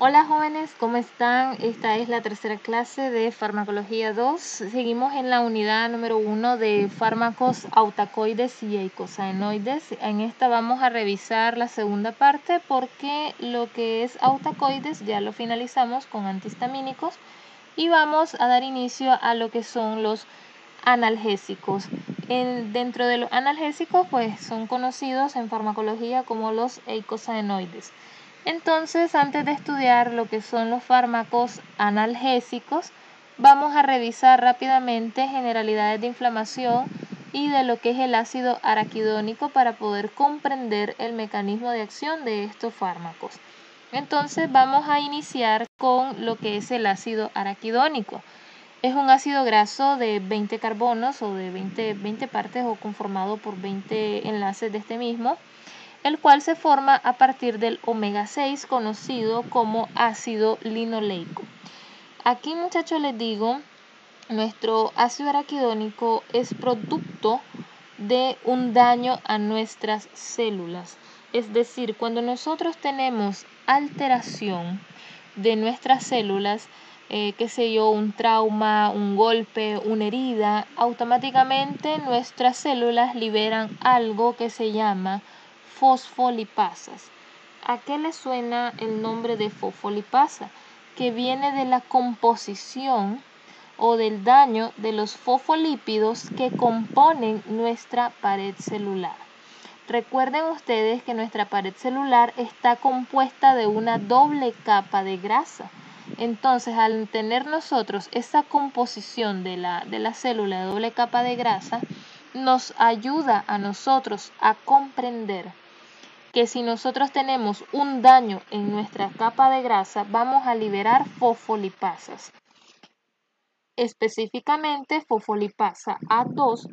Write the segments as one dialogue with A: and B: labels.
A: Hola jóvenes, ¿cómo están? Esta es la tercera clase de Farmacología 2. Seguimos en la unidad número 1 de fármacos autacoides y eicosanoides. En esta vamos a revisar la segunda parte porque lo que es autacoides ya lo finalizamos con antihistamínicos y vamos a dar inicio a lo que son los analgésicos. Dentro de los analgésicos pues son conocidos en farmacología como los eicosanoides. Entonces, antes de estudiar lo que son los fármacos analgésicos, vamos a revisar rápidamente generalidades de inflamación y de lo que es el ácido araquidónico para poder comprender el mecanismo de acción de estos fármacos. Entonces, vamos a iniciar con lo que es el ácido araquidónico. Es un ácido graso de 20 carbonos o de 20 partes o conformado por 20 enlaces de este mismo, el cual se forma a partir del omega 6 conocido como ácido linoleico. Aquí, muchachos, les digo, nuestro ácido araquidónico es producto de un daño a nuestras células. Es decir, cuando nosotros tenemos alteración de nuestras células, qué sé yo, un trauma, un golpe, una herida, automáticamente nuestras células liberan algo que se llama fosfolipasas. ¿A qué le suena el nombre de fosfolipasa? Que viene de la composición o del daño de los fosfolípidos que componen nuestra pared celular. Recuerden ustedes que nuestra pared celular está compuesta de una doble capa de grasa. Entonces, al tener nosotros esa composición de la célula de doble capa de grasa, nos ayuda a nosotros a comprender que si nosotros tenemos un daño en nuestra capa de grasa, vamos a liberar fosfolipasas. Específicamente fosfolipasa A2,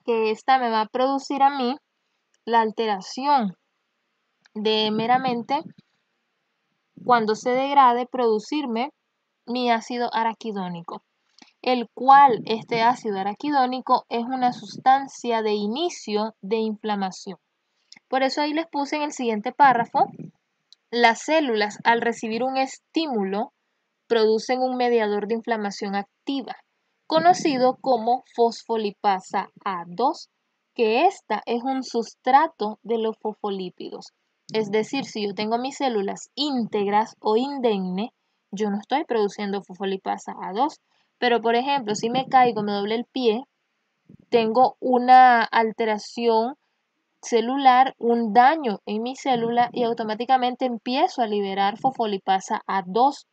A: que esta me va a producir a mí la alteración de meramente cuando se degrade producirme mi ácido araquidónico, el cual este ácido araquidónico es una sustancia de inicio de inflamación. Por eso ahí les puse en el siguiente párrafo, las células al recibir un estímulo producen un mediador de inflamación activa, conocido como fosfolipasa A2, que esta es un sustrato de los fosfolípidos. Es decir, si yo tengo mis células íntegras o indemne, yo no estoy produciendo fosfolipasa A2. Pero, por ejemplo, si me caigo, me doble el pie, tengo una alteración celular, un daño en mi célula y automáticamente empiezo a liberar fosfolipasa A2.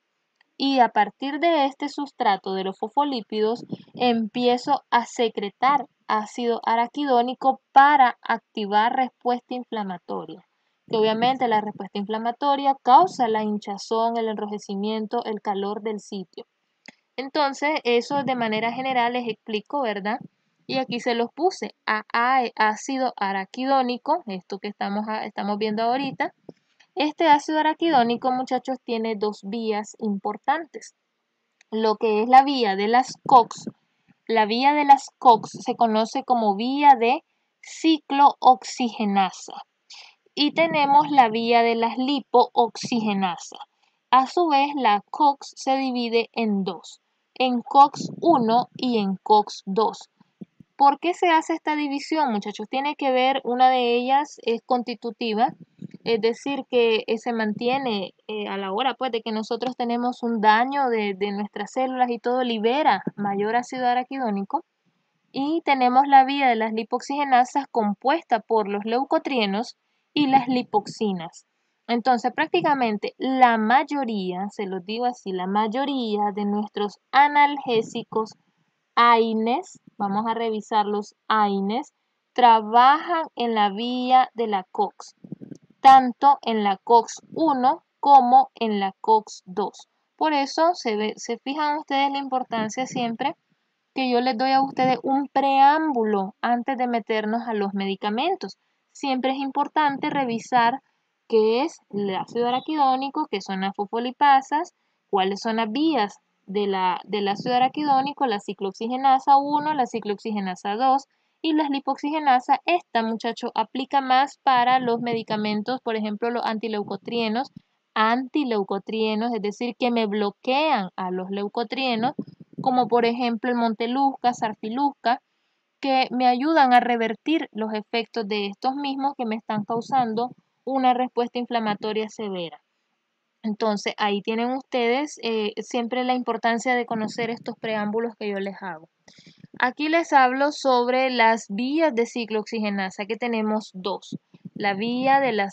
A: Y a partir de este sustrato de los fosfolípidos empiezo a secretar ácido araquidónico para activar respuesta inflamatoria, que obviamente la respuesta inflamatoria causa la hinchazón, el enrojecimiento, el calor del sitio. Entonces, eso de manera general les explico, ¿verdad? Y aquí se los puse a ácido araquidónico, esto que estamos viendo ahorita. Este ácido araquidónico, muchachos, tiene dos vías importantes. Lo que es la vía de las COX. La vía de las COX se conoce como vía de ciclooxigenasa. Y tenemos la vía de las lipooxigenasa. A su vez, la COX se divide en dos, en COX-1 y en COX-2. ¿Por qué se hace esta división, muchachos? Tiene que ver, una de ellas es constitutiva, es decir, que se mantiene a la hora pues, de que nosotros tenemos un daño de nuestras células y todo, libera mayor ácido araquidónico. Y tenemos la vía de las lipoxigenasas compuesta por los leucotrienos y las lipoxinas. Entonces, prácticamente la mayoría, se los digo así, la mayoría de nuestros analgésicos AINES, vamos a revisar los AINES, trabajan en la vía de la COX, tanto en la COX-1 como en la COX-2. Por eso se fijan ustedes la importancia siempre que yo les doy a ustedes un preámbulo antes de meternos a los medicamentos. Siempre es importante revisar qué es el ácido araquidónico, qué son las fosfolipasas, cuáles son las vías del ácido araquidónico, la ciclooxigenasa 1, la ciclooxigenasa 2 y las lipoxigenasa. Esta, muchacho, aplica más para los medicamentos, por ejemplo, los antileucotrienos, antileucotrienos, es decir, que me bloquean a los leucotrienos, como por ejemplo el monteluzca, sarfilusca, que me ayudan a revertir los efectos de estos mismos que me están causando una respuesta inflamatoria severa. Entonces, ahí tienen ustedes siempre la importancia de conocer estos preámbulos que yo les hago. Aquí les hablo sobre las vías de ciclooxigenasa, que tenemos dos. La vía de la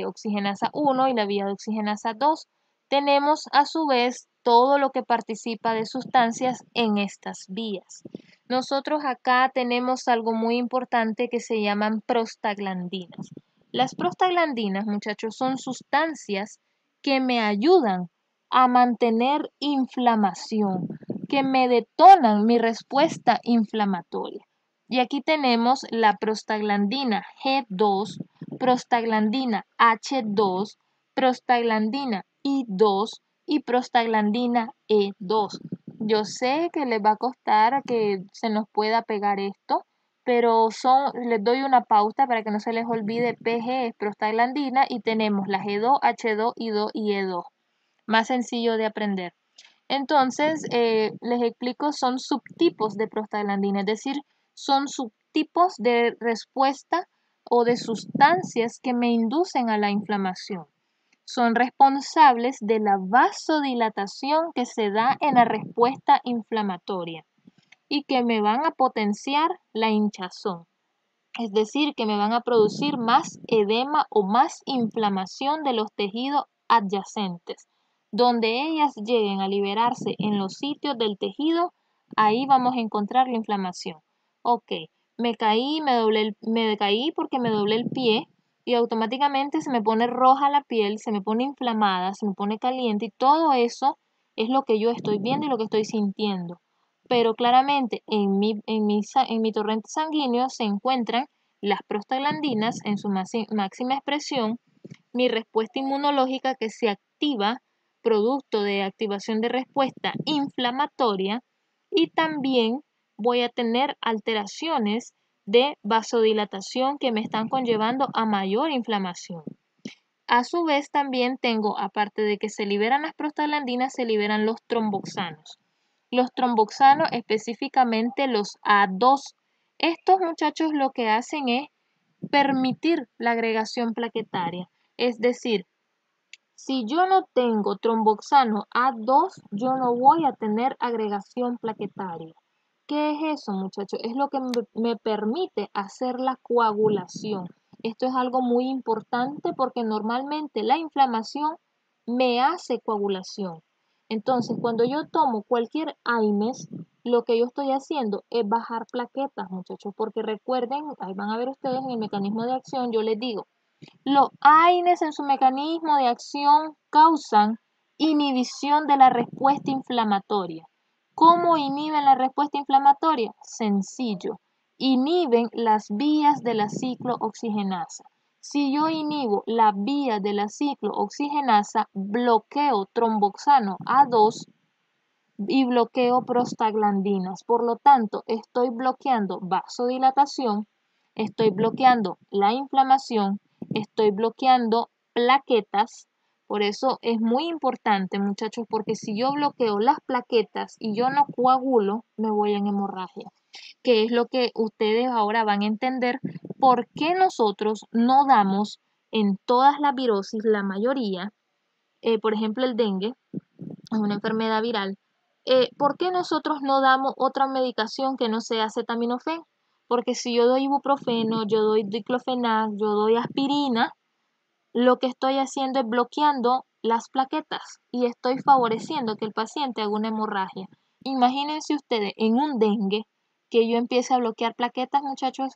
A: oxigenasa 1 y la vía de oxigenasa 2. Tenemos a su vez todo lo que participa de sustancias en estas vías. Nosotros acá tenemos algo muy importante que se llaman prostaglandinas. Las prostaglandinas, muchachos, son sustancias que me ayudan a mantener inflamación, que me detonan mi respuesta inflamatoria. Y aquí tenemos la prostaglandina G2, prostaglandina H2, prostaglandina I2 y prostaglandina E2. Yo sé que les va a costar que se nos pueda pegar esto, pero les doy una pauta para que no se les olvide. PG es prostaglandina y tenemos la G2, H2, I2 y E2. Más sencillo de aprender. Entonces, les explico, son subtipos de prostaglandina, es decir, son subtipos de respuesta o de sustancias que me inducen a la inflamación. Son responsables de la vasodilatación que se da en la respuesta inflamatoria y que me van a potenciar la hinchazón. Es decir, que me van a producir más edema o más inflamación de los tejidos adyacentes. Donde ellas lleguen a liberarse en los sitios del tejido, ahí vamos a encontrar la inflamación. Ok, me caí porque me doblé el pie y automáticamente se me pone roja la piel, se me pone inflamada, se me pone caliente y todo eso es lo que yo estoy viendo y lo que estoy sintiendo. Pero claramente en mi torrente sanguíneo se encuentran las prostaglandinas en su máxima expresión, mi respuesta inmunológica que se activa producto de activación de respuesta inflamatoria y también voy a tener alteraciones de vasodilatación que me están conllevando a mayor inflamación. A su vez también tengo, aparte de que se liberan las prostaglandinas, se liberan los tromboxanos. Los tromboxanos, específicamente los A2. Estos muchachos lo que hacen es permitir la agregación plaquetaria. Es decir, si yo no tengo tromboxano A2, yo no voy a tener agregación plaquetaria. ¿Qué es eso, muchachos? Es lo que me permite hacer la coagulación. Esto es algo muy importante porque normalmente la inflamación me hace coagulación. Entonces, cuando yo tomo cualquier AINES, lo que yo estoy haciendo es bajar plaquetas, muchachos, porque recuerden, ahí van a ver ustedes en el mecanismo de acción, yo les digo, los AINES en su mecanismo de acción causan inhibición de la respuesta inflamatoria. ¿Cómo inhiben la respuesta inflamatoria? Sencillo, inhiben las vías de la ciclooxigenasa. Si yo inhibo la vía de la ciclooxigenasa, bloqueo tromboxano A2 y bloqueo prostaglandinas. Por lo tanto, estoy bloqueando vasodilatación, estoy bloqueando la inflamación, estoy bloqueando plaquetas. Por eso es muy importante, muchachos, porque si yo bloqueo las plaquetas y yo no coagulo, me voy en hemorragia, que es lo que ustedes ahora van a entender por qué nosotros no damos en todas las virosis, la mayoría, por ejemplo el dengue, es una enfermedad viral. ¿Por qué nosotros no damos otra medicación que no sea acetaminofén? Porque si yo doy ibuprofeno, yo doy diclofenac, yo doy aspirina, lo que estoy haciendo es bloqueando las plaquetas y estoy favoreciendo que el paciente haga una hemorragia. Imagínense ustedes en un dengue que yo empiece a bloquear plaquetas, muchachos,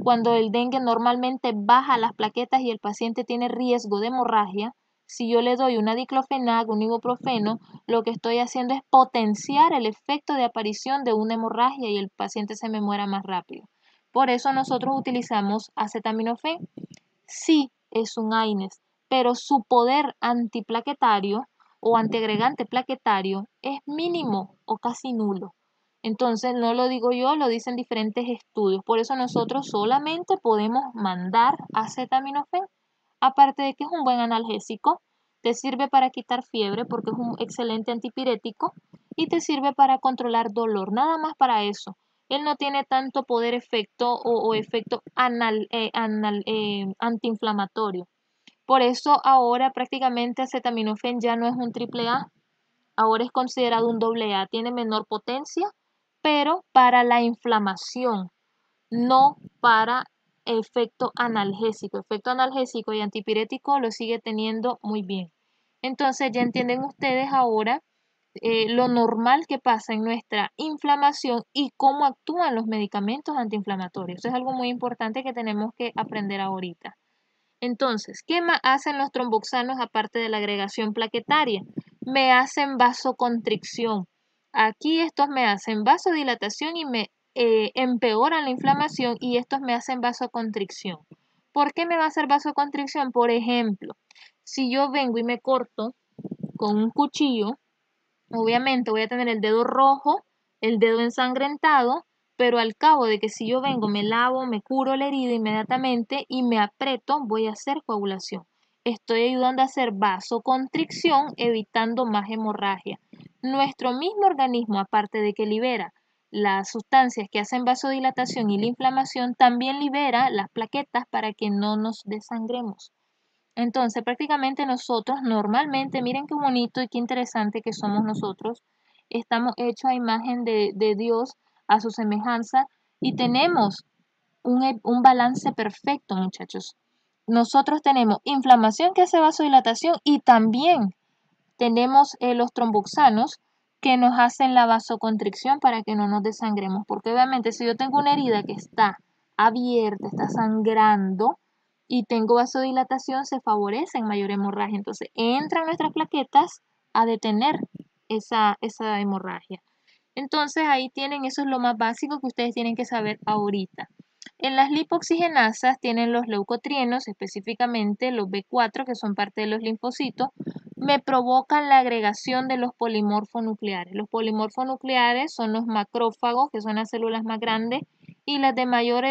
A: cuando el dengue normalmente baja las plaquetas y el paciente tiene riesgo de hemorragia. Si yo le doy una diclofenac, un ibuprofeno, lo que estoy haciendo es potenciar el efecto de aparición de una hemorragia y el paciente se me muera más rápido. Por eso nosotros utilizamos acetaminofén. Sí, es un AINES, pero su poder antiplaquetario o antiagregante plaquetario es mínimo o casi nulo. Entonces, no lo digo yo, lo dicen diferentes estudios. Por eso nosotros solamente podemos mandar acetaminofén. Aparte de que es un buen analgésico, Te sirve para quitar fiebre porque es un excelente antipirético y te sirve para controlar dolor, nada más para eso. Él no tiene tanto poder efecto o efecto antiinflamatorio. Por eso ahora prácticamente acetaminofén ya no es un triple A, ahora es considerado un doble A. Tiene menor potencia, pero para la inflamación, no para efecto analgésico. Efecto analgésico y antipirético lo sigue teniendo muy bien. Entonces ya entienden ustedes ahora lo normal que pasa en nuestra inflamación y cómo actúan los medicamentos antiinflamatorios. Eso es algo muy importante que tenemos que aprender ahorita. Entonces, ¿qué más hacen los tromboxanos aparte de la agregación plaquetaria? Me hacen vasoconstricción. Aquí estos me hacen vasodilatación y me empeoran la inflamación y estos me hacen vasoconstricción. ¿Por qué me va a hacer vasoconstricción? Por ejemplo, si yo vengo y me corto con un cuchillo, obviamente voy a tener el dedo rojo, el dedo ensangrentado, pero al cabo de que si yo vengo, me lavo, me curo la herida inmediatamente y me aprieto, voy a hacer coagulación. Estoy ayudando a hacer vasoconstricción, evitando más hemorragia. Nuestro mismo organismo, aparte de que libera las sustancias que hacen vasodilatación y la inflamación, también libera las plaquetas para que no nos desangremos. Entonces, prácticamente nosotros normalmente, miren qué bonito y qué interesante que somos nosotros, estamos hechos a imagen de Dios, a su semejanza, y tenemos un balance perfecto, muchachos. Nosotros tenemos inflamación que hace vasodilatación y también tenemos los tromboxanos que nos hacen la vasoconstricción para que no nos desangremos. Porque obviamente si yo tengo una herida que está abierta, está sangrando y tengo vasodilatación, se favorece en mayor hemorragia. Entonces entran nuestras plaquetas a detener esa hemorragia. Entonces ahí tienen, eso es lo más básico que ustedes tienen que saber ahorita. En las lipoxigenasas tienen los leucotrienos, específicamente los B4, que son parte de los linfocitos, me provocan la agregación de los polimorfonucleares. Los polimorfonucleares son los macrófagos, que son las células más grandes, y las de mayor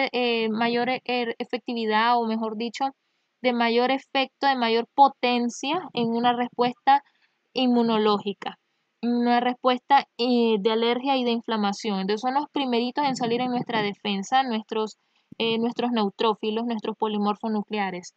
A: efectividad, o mejor dicho, de mayor efecto, de mayor potencia en una respuesta inmunológica, una respuesta de alergia y de inflamación. Entonces son los primeritos en salir en nuestra defensa, nuestros neutrófilos, nuestros polimorfonucleares.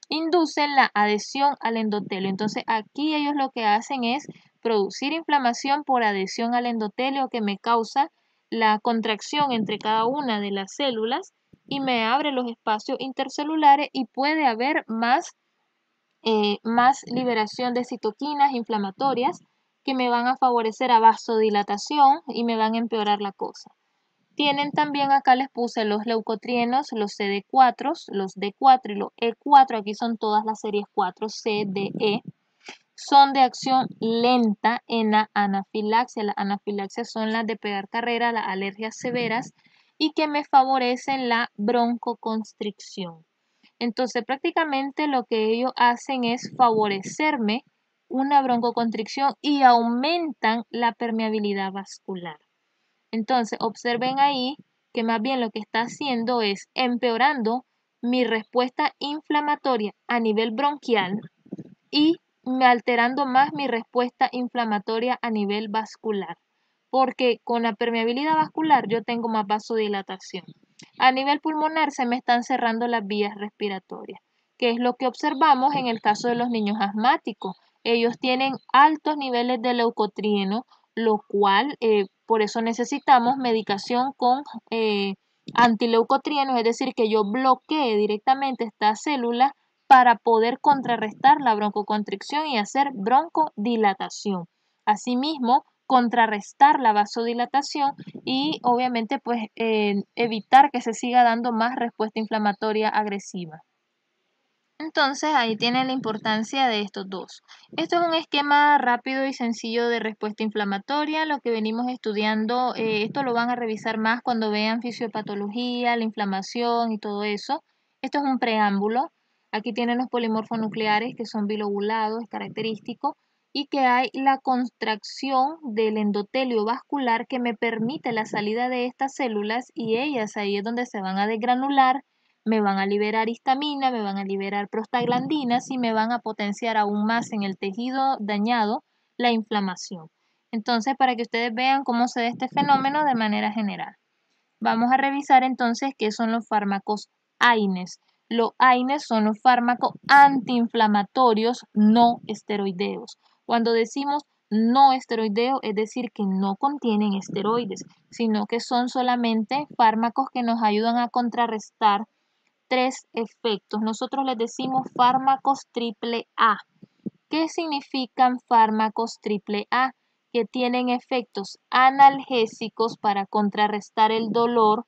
A: Inducen la adhesión al endotelio. Entonces aquí ellos lo que hacen es producir inflamación por adhesión al endotelio que me causa la contracción entre cada una de las células y me abre los espacios intercelulares y puede haber más liberación de citoquinas inflamatorias que me van a favorecer a vasodilatación y me van a empeorar la cosa. Tienen también, acá les puse los leucotrienos, los CD4, los D4 y los E4, aquí son todas las series 4, C, D, E. Son de acción lenta en la anafilaxia. Las anafilaxias son las de pegar carrera, las alergias severas y que me favorecen la broncoconstricción. Entonces, prácticamente lo que ellos hacen es favorecerme una broncoconstricción y aumentan la permeabilidad vascular. Entonces, observen ahí que más bien lo que está haciendo es empeorando mi respuesta inflamatoria a nivel bronquial y alterando más mi respuesta inflamatoria a nivel vascular, porque con la permeabilidad vascular yo tengo más vasodilatación. A nivel pulmonar se me están cerrando las vías respiratorias, que es lo que observamos en el caso de los niños asmáticos. Ellos tienen altos niveles de leucotrieno, lo cual por eso necesitamos medicación con antileucotrienos, es decir, que yo bloquee directamente esta célula para poder contrarrestar la broncoconstricción y hacer broncodilatación. Asimismo, contrarrestar la vasodilatación y obviamente pues evitar que se siga dando más respuesta inflamatoria agresiva. Entonces ahí tienen la importancia de estos dos. Esto es un esquema rápido y sencillo de respuesta inflamatoria. Lo que venimos estudiando, esto lo van a revisar más cuando vean fisiopatología, la inflamación y todo eso. Esto es un preámbulo. Aquí tienen los polimorfonucleares que son bilobulados, es característico, y que hay la contracción del endotelio vascular que me permite la salida de estas células y ellas ahí es donde se van a desgranular, me van a liberar histamina, me van a liberar prostaglandinas y me van a potenciar aún más en el tejido dañado la inflamación. Entonces, para que ustedes vean cómo se da este fenómeno de manera general. Vamos a revisar entonces qué son los fármacos AINES. Los AINES son los fármacos antiinflamatorios no esteroideos. Cuando decimos no esteroideo, es decir, que no contienen esteroides, sino que son solamente fármacos que nos ayudan a contrarrestar tres efectos. Nosotros les decimos fármacos triple A. ¿Qué significan fármacos triple A? Que tienen efectos analgésicos para contrarrestar el dolor,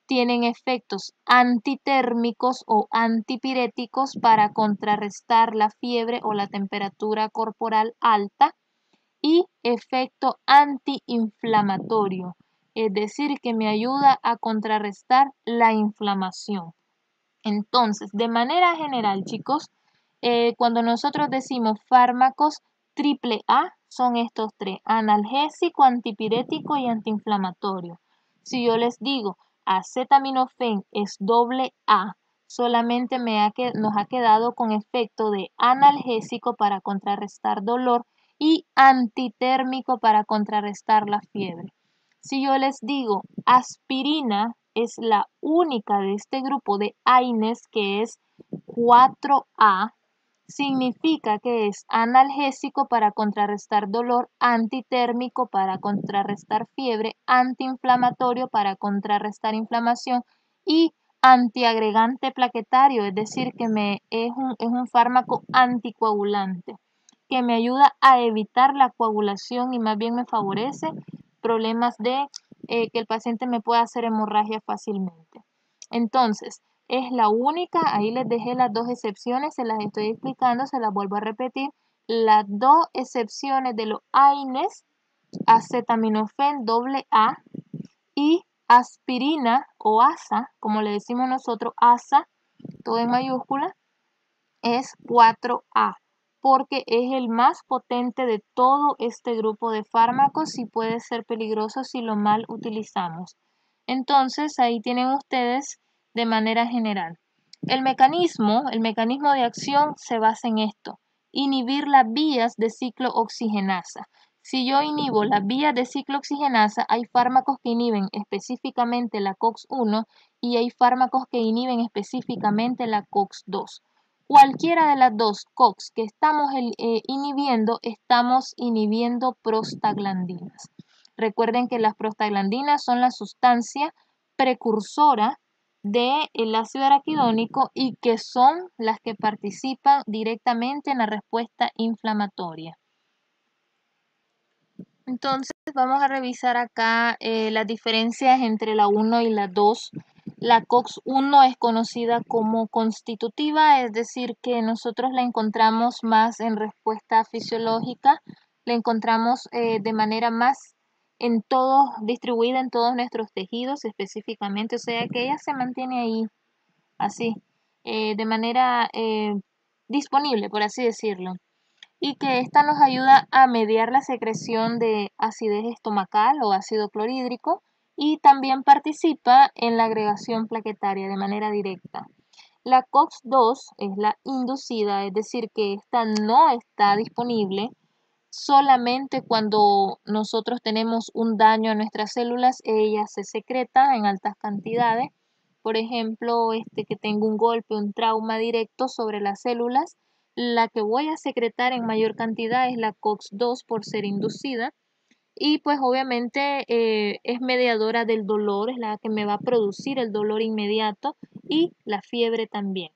A: tienen efectos antitérmicos o antipiréticos para contrarrestar la fiebre o la temperatura corporal alta y efecto antiinflamatorio, es decir, que me ayuda a contrarrestar la inflamación. Entonces, de manera general, chicos, cuando nosotros decimos fármacos triple A, son estos tres: analgésico, antipirético y antiinflamatorio. Si yo les digo acetaminofén es doble A, solamente nos ha quedado con efecto de analgésico para contrarrestar dolor y antitérmico para contrarrestar la fiebre. Si yo les digo aspirina es la única de este grupo de AINES que es 4A, significa que es analgésico para contrarrestar dolor, antitérmico para contrarrestar fiebre, antiinflamatorio para contrarrestar inflamación y antiagregante plaquetario, es decir, que es un fármaco anticoagulante que me ayuda a evitar la coagulación y más bien me favorece problemas de que el paciente me pueda hacer hemorragia fácilmente. Entonces, es la única, ahí les dejé las dos excepciones, se las estoy explicando, se las vuelvo a repetir. Las dos excepciones de los AINES, acetaminofén doble A y aspirina o ASA, como le decimos nosotros, ASA, todo en mayúscula, es 4A, porque es el más potente de todo este grupo de fármacos y puede ser peligroso si lo mal utilizamos. Entonces, ahí tienen ustedes de manera general. El mecanismo de acción se basa en esto: inhibir las vías de ciclo oxigenasa. Si yo inhibo las vías de ciclo oxigenasa, hay fármacos que inhiben específicamente la COX-1 y hay fármacos que inhiben específicamente la COX-2. Cualquiera de las dos COX que estamos inhibiendo, estamos inhibiendo prostaglandinas. Recuerden que las prostaglandinas son la sustancia precursora del ácido araquidónico y que son las que participan directamente en la respuesta inflamatoria. Entonces vamos a revisar acá las diferencias entre la 1 y la 2. La COX-1 es conocida como constitutiva, es decir, que nosotros la encontramos más en respuesta fisiológica, la encontramos de manera más distribuida en todos nuestros tejidos específicamente, o sea que ella se mantiene ahí así, de manera disponible, por así decirlo, y que esta nos ayuda a mediar la secreción de acidez estomacal o ácido clorhídrico y también participa en la agregación plaquetaria de manera directa. La COX-2 es la inducida, es decir, que esta no está disponible solamente cuando nosotros tenemos un daño a nuestras células. Ella se secreta en altas cantidades. Por ejemplo, que tengo un golpe, un trauma directo sobre las células, la que voy a secretar en mayor cantidad es la COX-2 por ser inducida y pues obviamente es mediadora del dolor, es la que me va a producir el dolor inmediato y la fiebre también.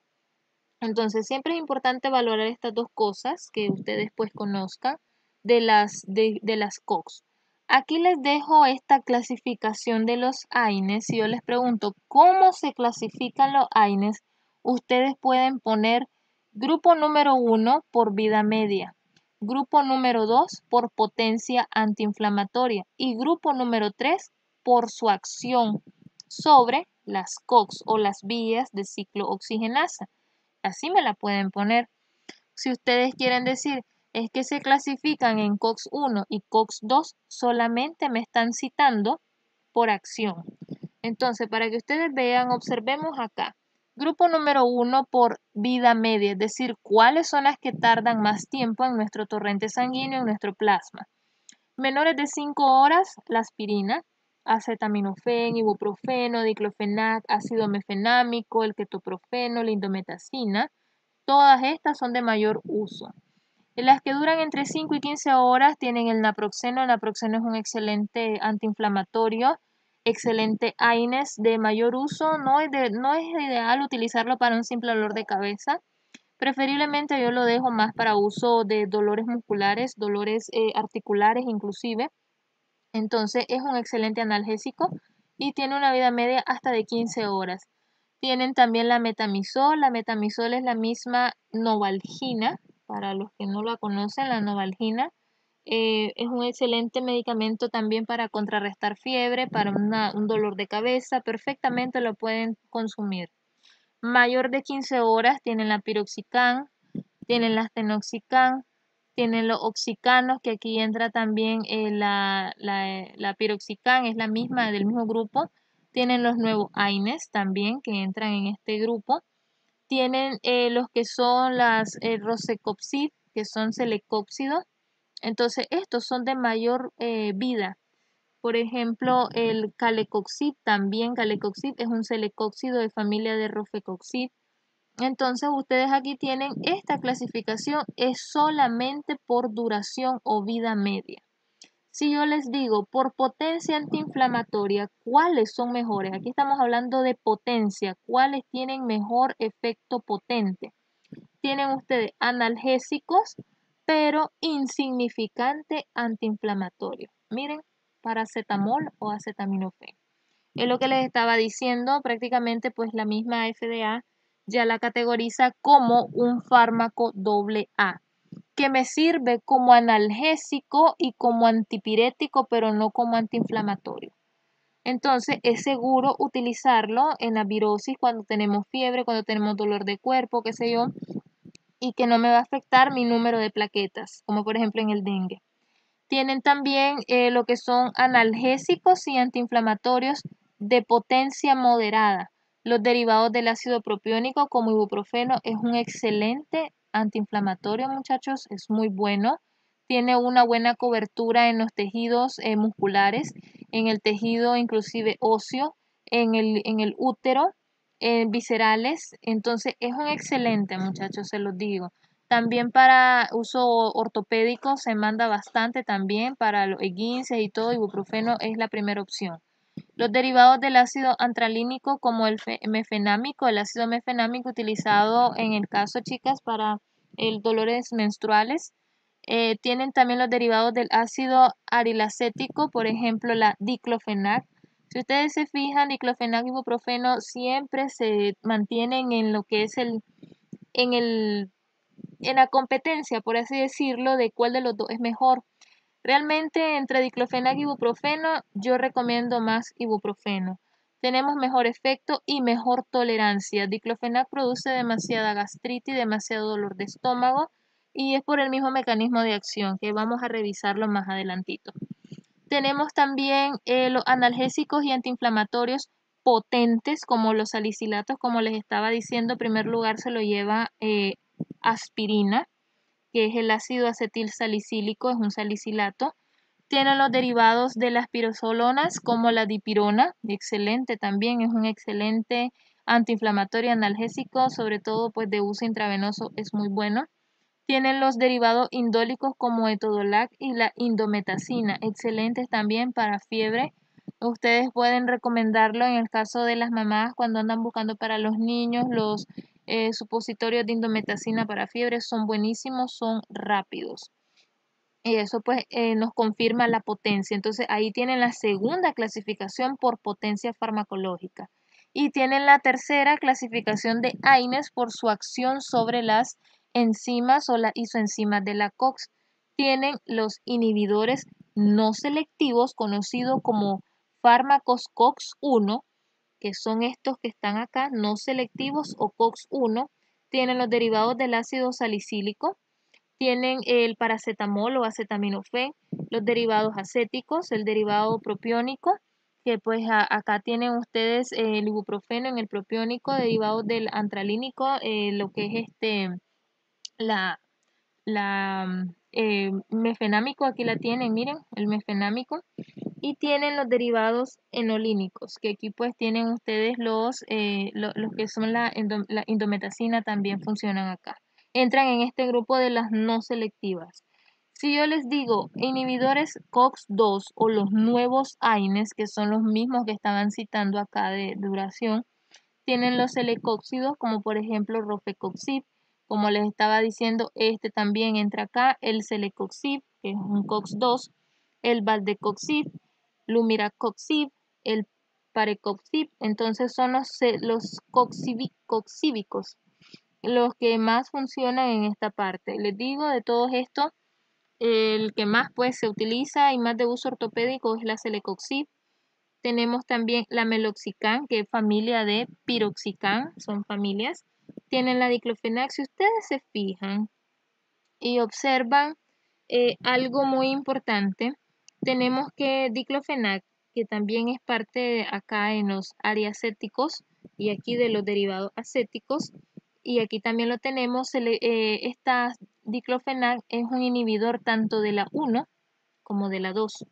A: Entonces siempre es importante valorar estas dos cosas que ustedes pues conozcan de las COX. Aquí les dejo esta clasificación de los AINES. Si yo les pregunto cómo se clasifican los AINES, ustedes pueden poner grupo número 1 por vida media, grupo número 2 por potencia antiinflamatoria y grupo número 3 por su acción sobre las COX o las vías de ciclo oxigenasa. Así me la pueden poner. Si ustedes quieren decir es que se clasifican en COX-1 y COX-2, solamente me están citando por acción. Entonces, para que ustedes vean, observemos acá. Grupo número 1 por vida media, es decir, cuáles son las que tardan más tiempo en nuestro torrente sanguíneo, en nuestro plasma. Menores de 5 horas, la aspirina, acetaminofén, ibuprofeno, diclofenac, ácido mefenámico, el ketoprofeno, la indometacina. Todas estas son de mayor uso. Las que duran entre 5 y 15 horas tienen el naproxeno. El naproxeno es un excelente antiinflamatorio, excelente AINES de mayor uso. No es ideal utilizarlo para un simple dolor de cabeza. Preferiblemente yo lo dejo más para uso de dolores musculares, dolores articulares inclusive. Entonces es un excelente analgésico y tiene una vida media hasta de 15 horas. Tienen también la metamisol. La metamisol es la misma Novalgina. Para los que no la conocen, la Novalgina es un excelente medicamento también para contrarrestar fiebre, para un dolor de cabeza. Perfectamente lo pueden consumir. Mayor de 15 horas tienen la piroxicam, tienen la tenoxicam, tienen los oxicanos, que aquí entra también la piroxicam, es la misma, del mismo grupo. Tienen los nuevos AINES también, que entran en este grupo. Tienen los que son las Rosecopsid, que son celecóxidos. Entonces, estos son de mayor vida. Por ejemplo, el calecoxib también. Calecoxib es un celecóxido de familia de rofecoxib. Entonces, ustedes aquí tienen esta clasificación, es solamente por duración o vida media. Si yo les digo por potencia antiinflamatoria, ¿cuáles son mejores? Aquí estamos hablando de potencia, ¿cuáles tienen mejor efecto potente? Tienen ustedes analgésicos, pero insignificante antiinflamatorio. Miren, paracetamol o acetaminofén. Es lo que les estaba diciendo, prácticamente pues la misma FDA ya la categoriza como un fármaco AA, que me sirve como analgésico y como antipirético, pero no como antiinflamatorio. Entonces es seguro utilizarlo en la virosis cuando tenemos fiebre, cuando tenemos dolor de cuerpo, qué sé yo, y que no me va a afectar mi número de plaquetas, como por ejemplo en el dengue. Tienen también lo que son analgésicos y antiinflamatorios de potencia moderada. Los derivados del ácido propiónico como ibuprofeno es un excelente antiinflamatorio, muchachos, es muy bueno. Tiene una buena cobertura en los tejidos musculares, en el tejido inclusive óseo, en el útero, viscerales. Entonces es un excelente, muchachos, se los digo. También para uso ortopédico se manda bastante también para los esguinces y todo, ibuprofeno es la primera opción. Los derivados del ácido antralínico como el mefenámico, el ácido mefenámico utilizado en el caso, chicas, para el dolores menstruales. Tienen también los derivados del ácido arilacético, por ejemplo, la diclofenac. Si ustedes se fijan, diclofenac y ibuprofeno siempre se mantienen en lo que es en el en la competencia, por así decirlo, de cuál de los dos es mejor. Realmente entre diclofenac y ibuprofeno, yo recomiendo más ibuprofeno. Tenemos mejor efecto y mejor tolerancia. Diclofenac produce demasiada gastritis, demasiado dolor de estómago y es por el mismo mecanismo de acción que vamos a revisarlo más adelantito. Tenemos también los analgésicos y antiinflamatorios potentes como los salicilatos, como les estaba diciendo, en primer lugar se lo lleva aspirina, que es el ácido acetil salicílico, es un salicilato. Tienen los derivados de las pirozolonas como la dipirona, excelente también, es un excelente antiinflamatorio analgésico, sobre todo pues de uso intravenoso es muy bueno. Tienen los derivados indólicos como etodolac y la indometacina, excelentes también para fiebre. Ustedes pueden recomendarlo en el caso de las mamás cuando andan buscando para los niños. Los supositorios de indometacina para fiebre son buenísimos, son rápidos. Y eso pues nos confirma la potencia. Entonces ahí tienen la segunda clasificación por potencia farmacológica. Y tienen la tercera clasificación de AINES por su acción sobre las enzimas o las isoenzimas de la COX. Tienen los inhibidores no selectivos, conocidos como fármacos COX-1, que son estos que están acá, no selectivos o COX-1. Tienen los derivados del ácido salicílico. Tienen el paracetamol o acetaminofén, los derivados acéticos, el derivado propiónico, que pues acá tienen ustedes el ibuprofeno en el propiónico derivado del antralínico, lo que es la, mefenámico, aquí la tienen, miren, el mefenámico, y tienen los derivados enolínicos, que aquí pues tienen ustedes los que son la indometacina, también funcionan acá. Entran en este grupo de las no selectivas. Si yo les digo inhibidores COX-2 o los nuevos AINES, que son los mismos que estaban citando acá de duración, tienen los celecóxidos, como por ejemplo rofecoxib, como les estaba diciendo, este también entra acá, el celecoxib, que es un COX-2, el valdecoxib, lumiracoxib, el parecoxib, entonces son los coxíbicos los que más funcionan en esta parte. Les digo, de todos estos, el que más pues se utiliza y más de uso ortopédico es la celecoxib. Tenemos también la meloxicam, que es familia de piroxicam, son familias. Tienen la diclofenac. Si ustedes se fijan y observan algo muy importante, tenemos que diclofenac, que también es parte acá en los ariacéticos y aquí de los derivados acéticos, y aquí también lo tenemos, esta diclofenac es un inhibidor tanto de la 1 como de la 2.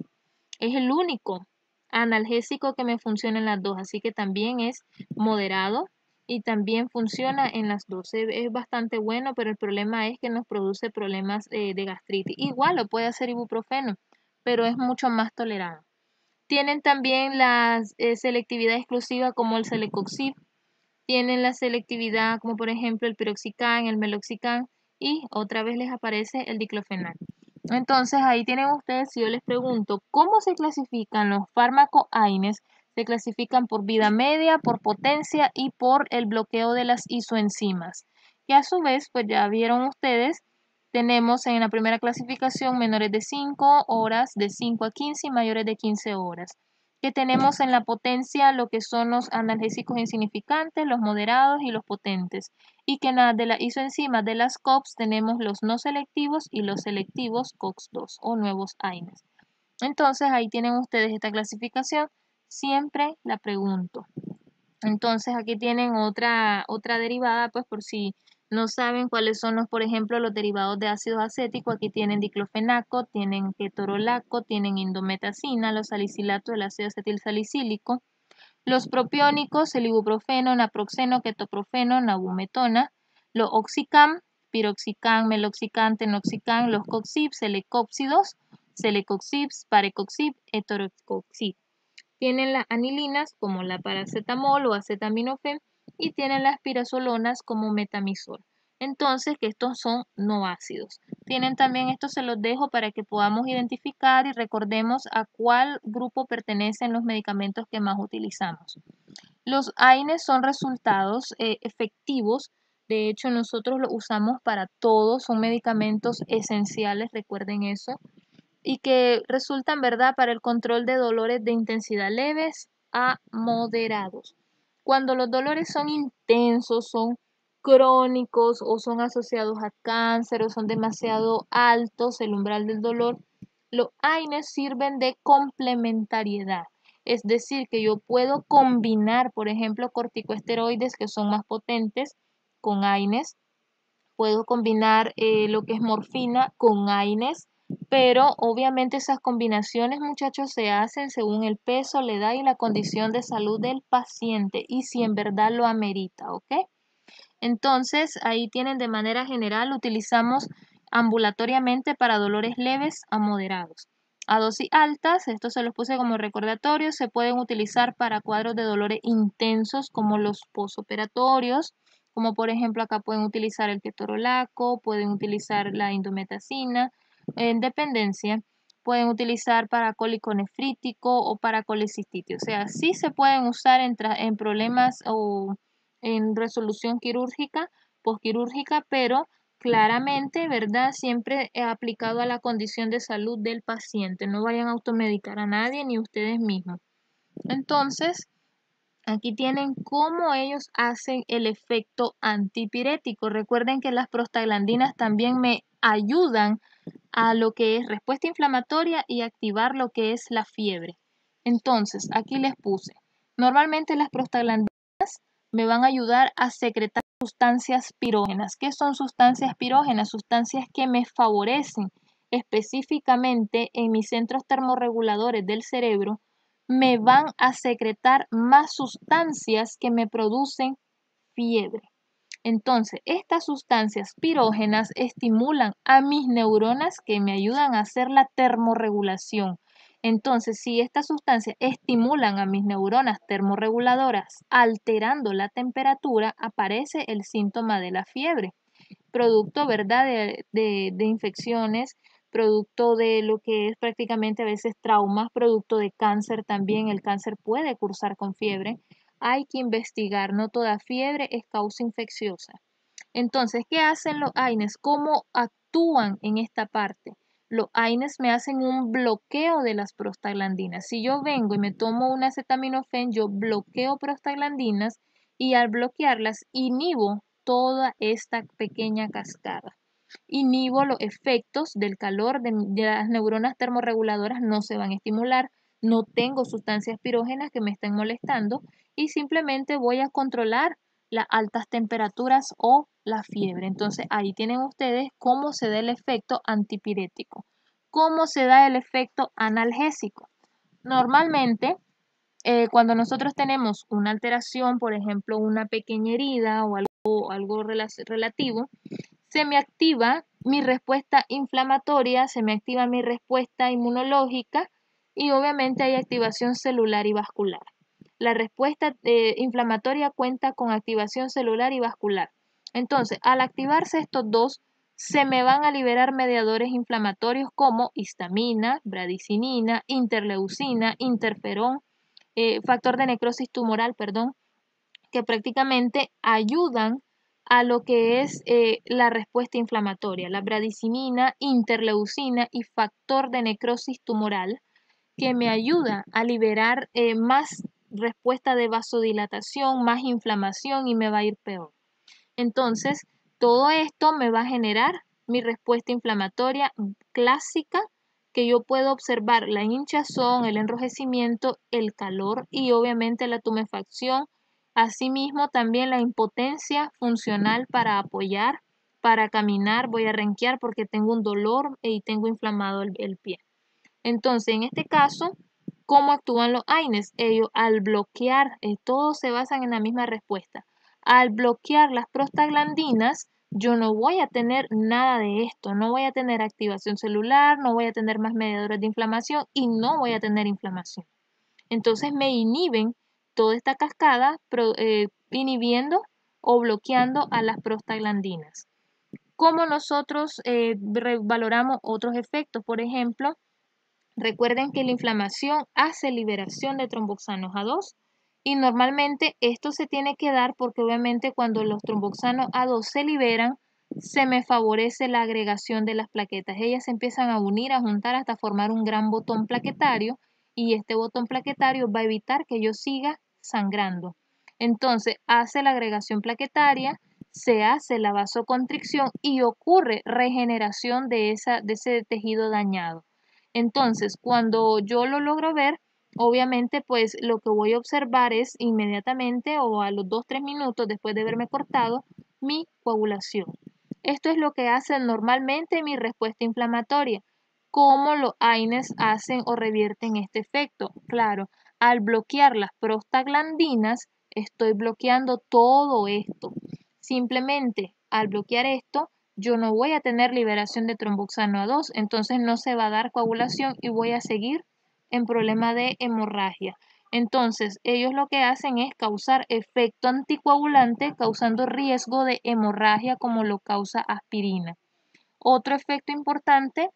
A: Es el único analgésico que me funciona en las dos, así que también es moderado y también funciona en las dos. Es bastante bueno, pero el problema es que nos produce problemas de gastritis. Igual lo puede hacer ibuprofeno, pero es mucho más tolerado. Tienen también la selectividad exclusiva como el celecoxib, tienen la selectividad como por ejemplo el piroxicam, el meloxicam, y otra vez les aparece el diclofenac. Entonces ahí tienen ustedes, si yo les pregunto, ¿cómo se clasifican los fármacos AINES? Se clasifican por vida media, por potencia y por el bloqueo de las isoenzimas. Que a su vez, pues ya vieron ustedes, tenemos en la primera clasificación menores de 5 horas, de 5 a 15 y mayores de 15 horas. Que tenemos en la potencia lo que son los analgésicos insignificantes, los moderados y los potentes. Y que de las isoenzimas de las COX tenemos los no selectivos y los selectivos COX-2 o nuevos AINES. Entonces ahí tienen ustedes esta clasificación. Siempre la pregunto. Entonces aquí tienen otra derivada, pues por si no saben cuáles son por ejemplo, los derivados de ácido acético. Aquí tienen diclofenaco, tienen ketorolaco, tienen indometacina, los salicilatos del ácido acetilsalicílico, los propiónicos, el ibuprofeno, naproxeno, ketoprofeno, nabumetona, los oxicam, piroxicam, meloxicam, tenoxicam, los coxib, celecóxidos, celecoxib, parecoxib, heterocoxib. Tienen las anilinas como la paracetamol o acetaminofén y tienen las pirazolonas como metamizol. Entonces, que estos son no ácidos. Tienen también, estos se los dejo para que podamos identificar y recordemos a cuál grupo pertenecen los medicamentos que más utilizamos. Los AINES son resultados efectivos. De hecho, nosotros los usamos para todo. Son medicamentos esenciales, recuerden eso, y que resultan, ¿verdad?, para el control de dolores de intensidad leves a moderados. Cuando los dolores son intensos, son crónicos o son asociados a cáncer o son demasiado altos, el umbral del dolor, los AINES sirven de complementariedad. Es decir, que yo puedo combinar, por ejemplo, corticosteroides que son más potentes con AINES. Puedo combinar lo que es morfina con AINES, pero obviamente esas combinaciones, muchachos, se hacen según el peso, la edad y la condición de salud del paciente y si en verdad lo amerita, ¿ok? Entonces, ahí tienen de manera general, utilizamos ambulatoriamente para dolores leves a moderados. A dosis altas, esto se los puse como recordatorio, se pueden utilizar para cuadros de dolores intensos como los posoperatorios, como por ejemplo acá pueden utilizar el ketorolaco, pueden utilizar la indometacina, en dependencia, pueden utilizar para cólico nefrítico o para colecistitis. O sea, sí se pueden usar en problemas o en resolución quirúrgica, posquirúrgica, pero claramente, ¿verdad? Siempre aplicado a la condición de salud del paciente. No vayan a automedicar a nadie ni ustedes mismos. Entonces, aquí tienen cómo ellos hacen el efecto antipirético. Recuerden que las prostaglandinas también me ayudan a lo que es respuesta inflamatoria y activar lo que es la fiebre. Entonces, aquí les puse, normalmente las prostaglandinas me van a ayudar a secretar sustancias pirógenas. ¿Qué son sustancias pirógenas? Sustancias que me favorecen específicamente en mis centros termorreguladores del cerebro, me van a secretar más sustancias que me producen fiebre. Entonces, estas sustancias pirógenas estimulan a mis neuronas que me ayudan a hacer la termorregulación. Entonces, si estas sustancias estimulan a mis neuronas termorreguladoras, alterando la temperatura, aparece el síntoma de la fiebre. Producto, ¿verdad?, de infecciones, producto de lo que es prácticamente a veces traumas, producto de cáncer también. El cáncer puede cursar con fiebre. Hay que investigar, no toda fiebre es causa infecciosa. Entonces, ¿qué hacen los AINES? ¿Cómo actúan en esta parte? Los AINES me hacen un bloqueo de las prostaglandinas. Si yo vengo y me tomo un acetaminofén, yo bloqueo prostaglandinas y al bloquearlas inhibo toda esta pequeña cascada. Inhibo los efectos del calor de las neuronas termorreguladoras, no se van a estimular, no tengo sustancias pirógenas que me estén molestando y simplemente voy a controlar las altas temperaturas o la fiebre. Entonces ahí tienen ustedes cómo se da el efecto antipirético, cómo se da el efecto analgésico. Normalmente, cuando nosotros tenemos una alteración, por ejemplo, una pequeña herida o algo relativo, se me activa mi respuesta inflamatoria, se me activa mi respuesta inmunológica y obviamente hay activación celular y vascular. La respuesta inflamatoria cuenta con activación celular y vascular. Entonces, al activarse estos dos, se me van a liberar mediadores inflamatorios como histamina, bradicinina, interleucina, interferón, factor de necrosis tumoral, perdón, que prácticamente ayudan a lo que es la respuesta inflamatoria, la bradicinina, interleucina y factor de necrosis tumoral, que me ayuda a liberar más respuesta de vasodilatación, más inflamación y me va a ir peor. Entonces, todo esto me va a generar mi respuesta inflamatoria clásica, que yo puedo observar la hinchazón, el enrojecimiento, el calor y obviamente la tumefacción. Asimismo, también la impotencia funcional para apoyar, para caminar, voy a renquear porque tengo un dolor y tengo inflamado el pie. Entonces, en este caso, ¿cómo actúan los AINES? Ellos al bloquear, todos se basan en la misma respuesta. Al bloquear las prostaglandinas, yo no voy a tener nada de esto, no voy a tener activación celular, no voy a tener más mediadores de inflamación y no voy a tener inflamación. Entonces me inhiben toda esta cascada, inhibiendo o bloqueando a las prostaglandinas. ¿Cómo nosotros valoramos otros efectos? Por ejemplo, recuerden que la inflamación hace liberación de tromboxanos A2 y normalmente esto se tiene que dar porque obviamente cuando los tromboxanos A2 se liberan, se me favorece la agregación de las plaquetas. Ellas se empiezan a unir, a juntar hasta formar un gran botón plaquetario y este botón plaquetario va a evitar que yo siga sangrando. Entonces hace la agregación plaquetaria, se hace la vasoconstricción y ocurre regeneración de ese tejido dañado. Entonces, cuando yo lo logro ver, obviamente, pues lo que voy a observar es inmediatamente o a los 2-3 minutos después de haberme cortado mi coagulación. Esto es lo que hace normalmente mi respuesta inflamatoria. ¿Cómo los AINES hacen o revierten este efecto? Claro, al bloquear las prostaglandinas, estoy bloqueando todo esto. Simplemente al bloquear esto, yo no voy a tener liberación de tromboxano A2, entonces no se va a dar coagulación y voy a seguir en problema de hemorragia. Entonces, ellos lo que hacen es causar efecto anticoagulante, causando riesgo de hemorragia como lo causa aspirina. Otro efecto importante,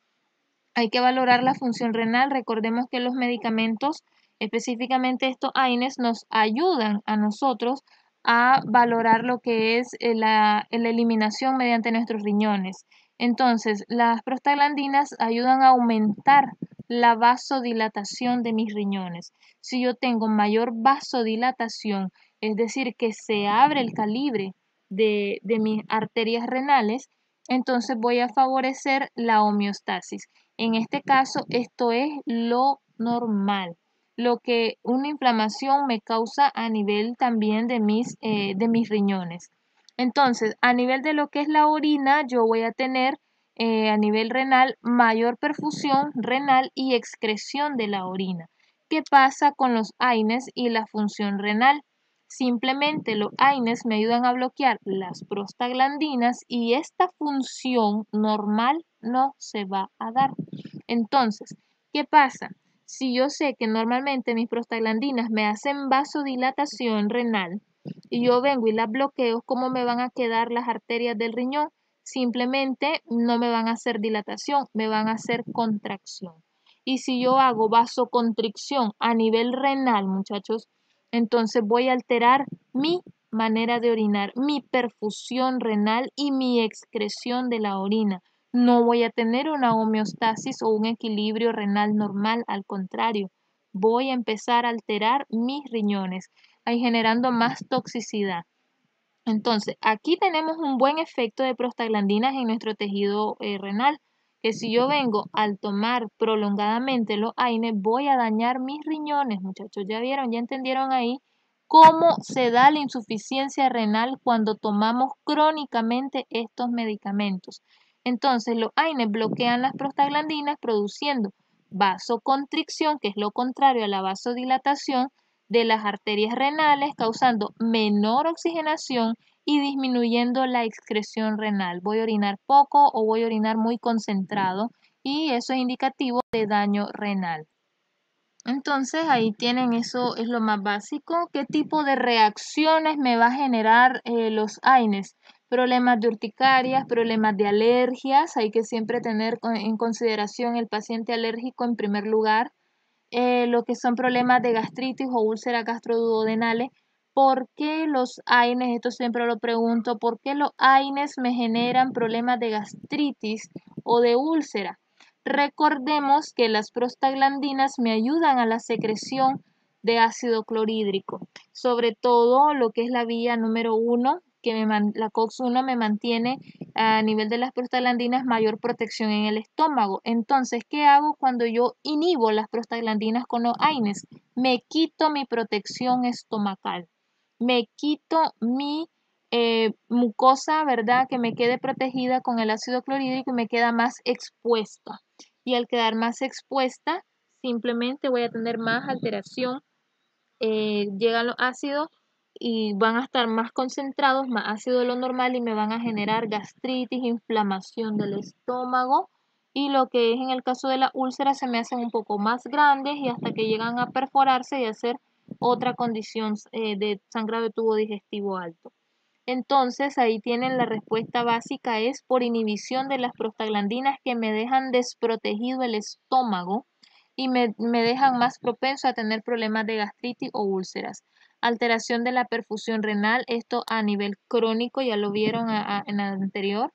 A: hay que valorar la función renal. Recordemos que los medicamentos, específicamente estos AINES, nos ayudan a nosotros a valorar lo que es la eliminación mediante nuestros riñones. Entonces, las prostaglandinas ayudan a aumentar la vasodilatación de mis riñones. Si yo tengo mayor vasodilatación, es decir, que se abre el calibre de mis arterias renales, entonces voy a favorecer la homeostasis. En este caso, esto es lo normal. lo que una inflamación me causa a nivel también de mis riñones. Entonces, a nivel de lo que es la orina, yo voy a tener a nivel renal mayor perfusión renal y excreción de la orina. ¿Qué pasa con los AINES y la función renal? Simplemente los AINES me ayudan a bloquear las prostaglandinas y esta función normal no se va a dar. Entonces, ¿qué pasa? Si yo sé que normalmente mis prostaglandinas me hacen vasodilatación renal y yo vengo y las bloqueo, ¿cómo me van a quedar las arterias del riñón? Simplemente no me van a hacer dilatación, me van a hacer contracción. Y si yo hago vasoconstricción a nivel renal, muchachos, entonces voy a alterar mi manera de orinar, mi perfusión renal y mi excreción de la orina. No voy a tener una homeostasis o un equilibrio renal normal, al contrario, voy a empezar a alterar mis riñones, ahí generando más toxicidad. Entonces, aquí tenemos un buen efecto de prostaglandinas en nuestro tejido renal, que si yo vengo al tomar prolongadamente los AINES, voy a dañar mis riñones, muchachos. ¿Ya vieron? ¿Ya entendieron ahí cómo se da la insuficiencia renal cuando tomamos crónicamente estos medicamentos? Entonces, los AINES bloquean las prostaglandinas produciendo vasoconstricción, que es lo contrario a la vasodilatación, de las arterias renales, causando menor oxigenación y disminuyendo la excreción renal. Voy a orinar poco o voy a orinar muy concentrado y eso es indicativo de daño renal. Entonces ahí tienen, eso es lo más básico. ¿Qué tipo de reacciones me va a generar los AINES? Problemas de urticarias, problemas de alergias. Hay que siempre tener en consideración el paciente alérgico en primer lugar. Lo que son problemas de gastritis o úlceras gastroduodenales. ¿Por qué los AINES? Esto siempre lo pregunto. ¿Por qué los AINES me generan problemas de gastritis o de úlcera? Recordemos que las prostaglandinas me ayudan a la secreción de ácido clorhídrico, sobre todo lo que es la vía número 1, que la COX-1 me mantiene a nivel de las prostaglandinas mayor protección en el estómago. Entonces, ¿qué hago cuando yo inhibo las prostaglandinas con los AINES? Me quito mi protección estomacal, me quito mi mucosa, ¿verdad? Que me quede protegida con el ácido clorhídrico y me queda más expuesta. Y al quedar más expuesta, simplemente voy a tener más alteración. Llegan los ácidos y van a estar más concentrados, más ácido de lo normal y me van a generar gastritis, inflamación del estómago y lo que es en el caso de la úlcera se me hacen un poco más grandes y hasta que llegan a perforarse y hacer otra condición de sangrado de tubo digestivo alto. Entonces ahí tienen la respuesta básica, es por inhibición de las prostaglandinas que me dejan desprotegido el estómago y me dejan más propenso a tener problemas de gastritis o úlceras. Alteración de la perfusión renal, esto a nivel crónico, ya lo vieron en la anterior.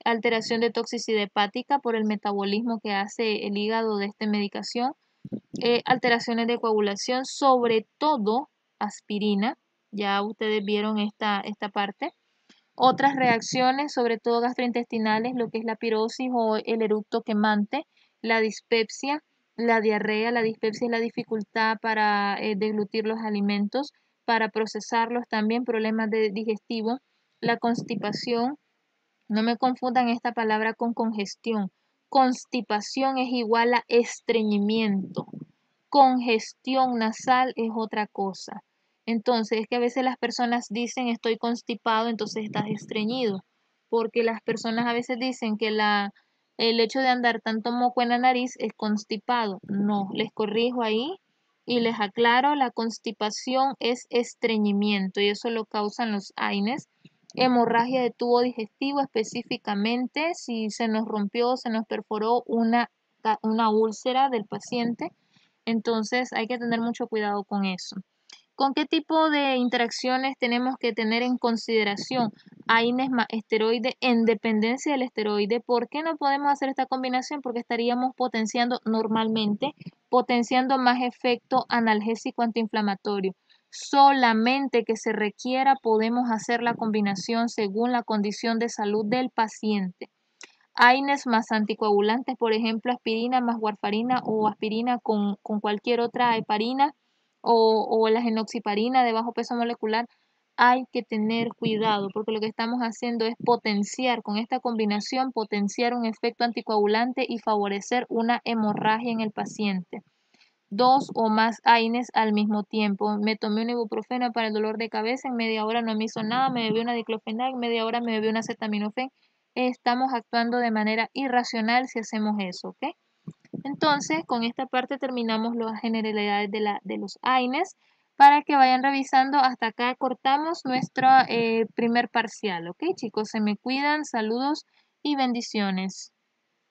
A: Alteración de toxicidad hepática por el metabolismo que hace el hígado de esta medicación. Alteraciones de coagulación, sobre todo aspirina, ya ustedes vieron esta parte. Otras reacciones, sobre todo gastrointestinales, lo que es la pirosis o el eructo quemante, la dispepsia, la diarrea. La dispepsia es la dificultad para deglutir los alimentos, para procesarlos también, problemas de digestivo, la constipación. No me confundan esta palabra con congestión. Constipación es igual a estreñimiento. Congestión nasal es otra cosa. Entonces, es que a veces las personas dicen estoy constipado, entonces estás estreñido, porque las personas a veces dicen que el hecho de andar tanto moco en la nariz es constipado. No, les corrijo ahí y les aclaro, la constipación es estreñimiento y eso lo causan los AINES. Hemorragia de tubo digestivo, específicamente si se nos rompió, se nos perforó una úlcera del paciente. Entonces hay que tener mucho cuidado con eso. ¿Con qué tipo de interacciones tenemos que tener en consideración AINES más esteroide en dependencia del esteroide? ¿Por qué no podemos hacer esta combinación? Porque estaríamos potenciando normalmente, potenciando más efecto analgésico antiinflamatorio. Solamente que se requiera podemos hacer la combinación según la condición de salud del paciente. AINES más anticoagulantes, por ejemplo, aspirina más warfarina o aspirina con cualquier otra heparina o la enoxiparina de bajo peso molecular, hay que tener cuidado porque lo que estamos haciendo es potenciar, con esta combinación, potenciar un efecto anticoagulante y favorecer una hemorragia en el paciente. 2 o más AINES al mismo tiempo. Me tomé un ibuprofeno para el dolor de cabeza, en media hora no me hizo nada, me bebí una diclofenac, en media hora me bebí una acetaminofén. Estamos actuando de manera irracional si hacemos eso, ¿ok? Entonces, con esta parte terminamos las generalidades de los AINES. Para que vayan revisando, hasta acá cortamos nuestro primer parcial, ¿ok, chicos? Se me cuidan, saludos y bendiciones.